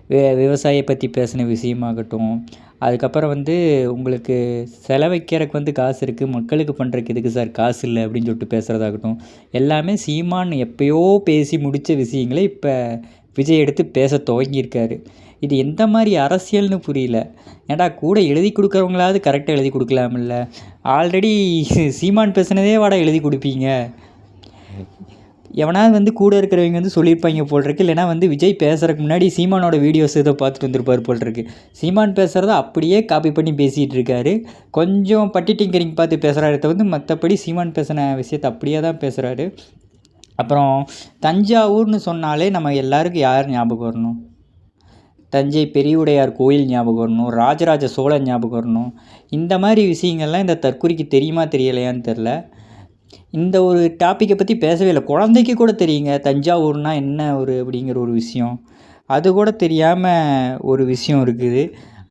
விவசாயியை பற்றி பேசின விஷயமாகட்டும், அதுக்கப்புறம் வந்து உங்களுக்கு செலவைக்கிறதுக்கு வந்து காசு இருக்குது, மக்களுக்கு பண்ணுறதுக்கு எதுக்கு சார் காசு இல்லை அப்படின்னு சொல்லிட்டு பேசுகிறதாகட்டும், எல்லாமே சீமான் எப்பயோ பேசி முடித்த விஷயங்களே இப்போ விஜய் எடுத்து பேச துவங்கியிருக்காரு. இது எந்த மாதிரி அரசியல்னு புரியல. ஏன்டா கூட எழுதி கொடுக்குறவங்களாவது கரெக்டாக எழுதி கொடுக்கலாமில்ல. ஆல்ரெடி சீமான் பேசுனதே வாடா எழுதி கொடுப்பீங்க. எவனாவது வந்து கூட இருக்கிறவங்க வந்து சொல்லியிருப்பாங்க போல் இருக்கு. இல்லைனா வந்து விஜய் பேசுகிறதுக்கு முன்னாடி சீமானோட வீடியோஸ் ஏதோ பார்த்துட்டு வந்திருப்பார் போல் இருக்கு. சீமான் பேசுகிறத அப்படியே காப்பி பண்ணி பேசிகிட்டு இருக்காரு. கொஞ்சம் பட்டி டிங்கரிங் பார்த்து பேசுகிறாரு தவிர்த்து மற்றபடி சீமான் பேசின விஷயத்தை அப்படியே தான் பேசுகிறாரு. அப்புறம் தஞ்சாவூர்னு சொன்னாலே நம்ம எல்லாருக்கும் யார் ஞாபகம் வரணும்? தஞ்சை பெரியவுடையார் கோயில் ஞாபகம் வரணும், ராஜராஜ சோழன் ஞாபகம் வரணும். இந்த மாதிரி விஷயங்கள்லாம் இந்த தற்குறிக்கு தெரியுமா தெரியலையான்னு தெரில. இந்த ஒரு டாப்பிக்கை பற்றி பேசவே இல்லை. குழந்தைக்கு கூட தெரியுங்க தஞ்சாவூர்னால் என்ன அப்படிங்கிற ஒரு விஷயம். அது கூட தெரியாமல் ஒரு விஷயம் இருக்குது.